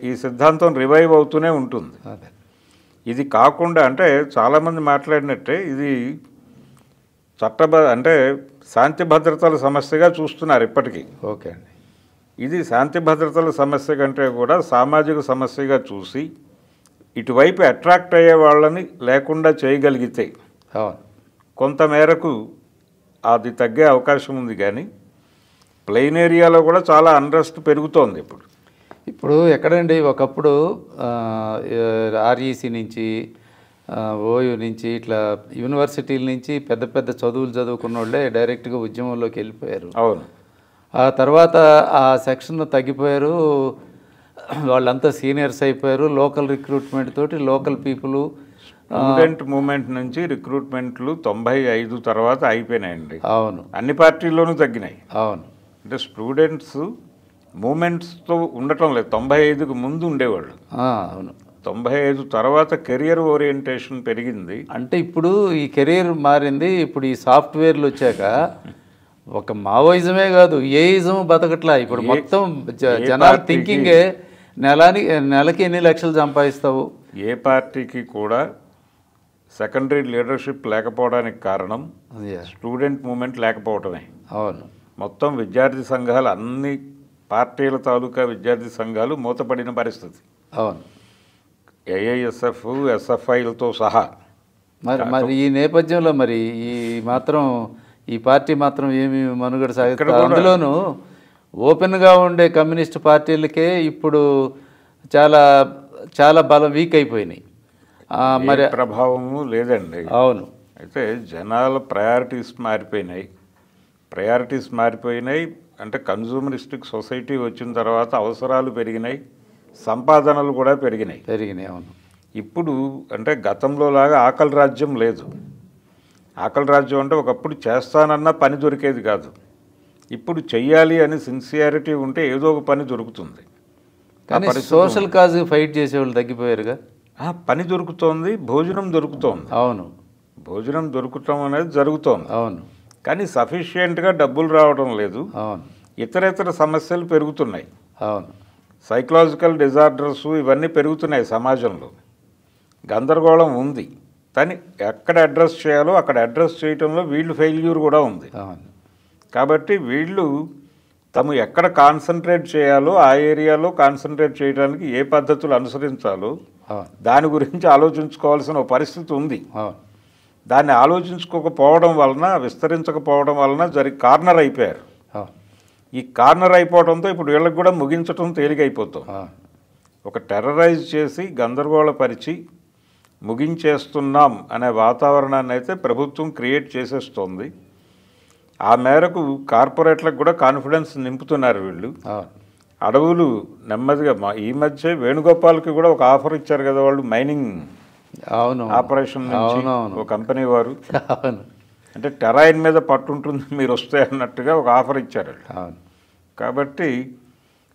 ఈ సిద్ధాంతం రివైవ్ అవుతూనే ఉంటుంది. ఇది కాకుండా అంటే చాలామంది మాట్లాడినట్టే ఇది అంటే శాంతి భద్రతల సమస్యగా చూస్తున్నారు ఇప్పటికీ. ఓకే అండి. ఇది శాంతి భద్రతల సమస్య కంటే కూడా సామాజిక సమస్యగా చూసి ఇటువైపు అట్రాక్ట్ అయ్యే వాళ్ళని లేకుండా చేయగలిగితే కొంతమేరకు అది తగ్గే అవకాశం ఉంది. కానీ ప్లెయిన్ ఏరియాలో కూడా చాలా అన్రెస్ట్ పెరుగుతోంది ఇప్పుడు ఎక్కడండి, ఒకప్పుడు ఆర్ఈసీ నుంచి, ఓయూ నుంచి, ఇట్లా యూనివర్సిటీల నుంచి పెద్ద పెద్ద చదువులు చదువుకున్న వాళ్ళే డైరెక్ట్గా ఉద్యమంలోకి వెళ్ళిపోయారు. అవును. ఆ తర్వాత ఆ సెక్షన్ తగ్గిపోయారు, వాళ్ళంతా సీనియర్స్ అయిపోయారు. లోకల్ రిక్రూట్మెంట్ తోటి లోకల్ పీపుల్, స్టూడెంట్ మూమెంట్ నుంచి రిక్రూట్మెంట్లు 95 తర్వాత అయిపోయినాయండి. అవును, అన్ని పార్టీల్లోనూ తగ్గినాయి. అవును. అంటే స్టూడెంట్స్ మూమెంట్స్తో ఉండటం లేదు. 95కు ముందు ఉండేవాళ్ళు. అవును. 95 తర్వాత కెరియర్ ఓరియంటేషన్ పెరిగింది. అంటే ఇప్పుడు ఈ కెరీర్ మారింది. ఇప్పుడు ఈ సాఫ్ట్వేర్లు వచ్చాక ఒక మావోయిజమే కాదు, ఏయిజం బతకట్లా. ఇప్పుడు మొత్తం జనాల థింకింగే నెలకి ఎన్ని లక్షలు సంపాదిస్తావు. ఏ పార్టీకి కూడా సెకండరీ లీడర్షిప్ లేకపోవడానికి కారణం స్టూడెంట్ మూమెంట్ లేకపోవటమే. అవును. మొత్తం విద్యార్థి సంఘాలు, అన్ని పార్టీల తాలూకా విద్యార్థి సంఘాలు మూతపడిన పరిస్థితి. అవును. ఏఐఎస్ఎఫ్ ఎస్ఎఫ్ఐలతో సహా. మరి ఈ నేపథ్యంలో మరి ఈ పార్టీ మాత్రం ఏమి మనుగడ సాగుతుంది? అందులోనూ ఓపెన్గా ఉండే కమ్యూనిస్ట్ పార్టీలకే ఇప్పుడు చాలా చాలా బలం వీక్ అయిపోయినాయి. మరి ప్రభావము లేదండి. అవును. అయితే జనాల ప్రయారిటీస్ మారిపోయినాయి. అంటే కన్జ్యూమరిస్టిక్ సొసైటీ వచ్చిన తర్వాత అవసరాలు పెరిగినాయి, సంపాదనలు కూడా పెరిగినాయి. అవును. ఇప్పుడు అంటే గతంలో లాగా ఆకలి రాజ్యం లేదు. ఆకలి రాజ్యం అంటే ఒకప్పుడు చేస్తానన్నా పని దొరికేది కాదు. ఇప్పుడు చెయ్యాలి అని సిన్సియారిటీ ఉంటే ఏదో ఒక పని దొరుకుతుంది. కానీ సోషల్ కాజ్ ఫైట్ చేసేవాళ్ళు తగ్గిపోయారుగా. పని దొరుకుతోంది, భోజనం దొరుకుతోంది. అవును, భోజనం దొరుకుతాం అనేది జరుగుతోంది. అవును. కానీ సఫిషియెంట్గా డబ్బులు రావడం లేదు. అవును. ఇతర సమస్యలు పెరుగుతున్నాయి. అవును. సైకలాజికల్ డిజార్డర్స్ ఇవన్నీ పెరుగుతున్నాయి సమాజంలో. గందరగోళం ఉంది. కానీ ఎక్కడ అడ్రస్ చేయాలో అక్కడ అడ్రస్ చేయడంలో వీళ్ళు ఫెయిల్యూర్ కూడా ఉంది. కాబట్టి వీళ్ళు తము ఎక్కడ కాన్సన్ట్రేట్ చేయాలో ఆ ఏరియాలో కాన్సన్ట్రేట్ చేయడానికి ఏ పద్ధతులు అనుసరించాలో దాని గురించి ఆలోచించుకోవాల్సిన పరిస్థితి ఉంది. దాన్ని ఆలోచించుకోకపోవడం వలన, విస్తరించకపోవడం వలన కార్నర్ అయిపోయారు. ఈ కార్నర్ అయిపోవడంతో ఇప్పుడు వీళ్ళకి కూడా ముగించడం తేలికైపోతుంది. ఒక టెర్రరైజ్ చేసి గందరగోళపరిచి ముగించేస్తున్నాం అనే వాతావరణాన్ని అయితే ప్రభుత్వం క్రియేట్ చేసేస్తోంది. ఆ మేరకు కార్పొరేట్లకు కూడా కాన్ఫిడెన్స్ నింపుతున్నారు వీళ్ళు. అడవులు నెమ్మదిగా ఈ మధ్య వేణుగోపాల్కి కూడా ఒక ఆఫర్ ఇచ్చారు కదా వాళ్ళు, మైనింగ్ ఆపరేషన్ నుంచి ఒక కంపెనీ వారు. అంటే టెరాయిన్ మీద పట్టుంటుంది మీరు వస్తే అన్నట్టుగా ఒక ఆఫర్ ఇచ్చారు. కాబట్టి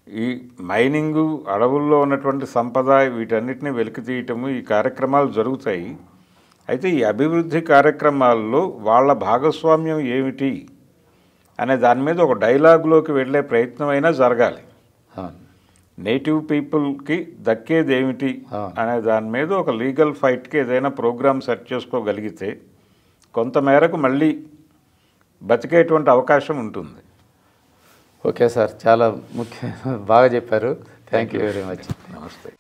ఈ మైనింగు, అడవుల్లో ఉన్నటువంటి సంపద వీటన్నిటిని వెలికి తీయటము ఈ కార్యక్రమాలు జరుగుతాయి. అయితే ఈ అభివృద్ధి కార్యక్రమాల్లో వాళ్ళ భాగస్వామ్యం ఏమిటి అనే దాని మీద ఒక డైలాగులోకి వెళ్ళే ప్రయత్నమైనా జరగాలి. నేటివ్ పీపుల్కి దక్కేది ఏమిటి అనే దాని మీద ఒక లీగల్ ఫైట్కి ఏదైనా ప్రోగ్రామ్ సెట్ చేసుకోగలిగితే కొంతమేరకు మళ్ళీ బతికేటువంటి అవకాశం ఉంటుంది. ఓకే సార్, చాలా బాగా చెప్పారు. Thank you very much. నమస్తే.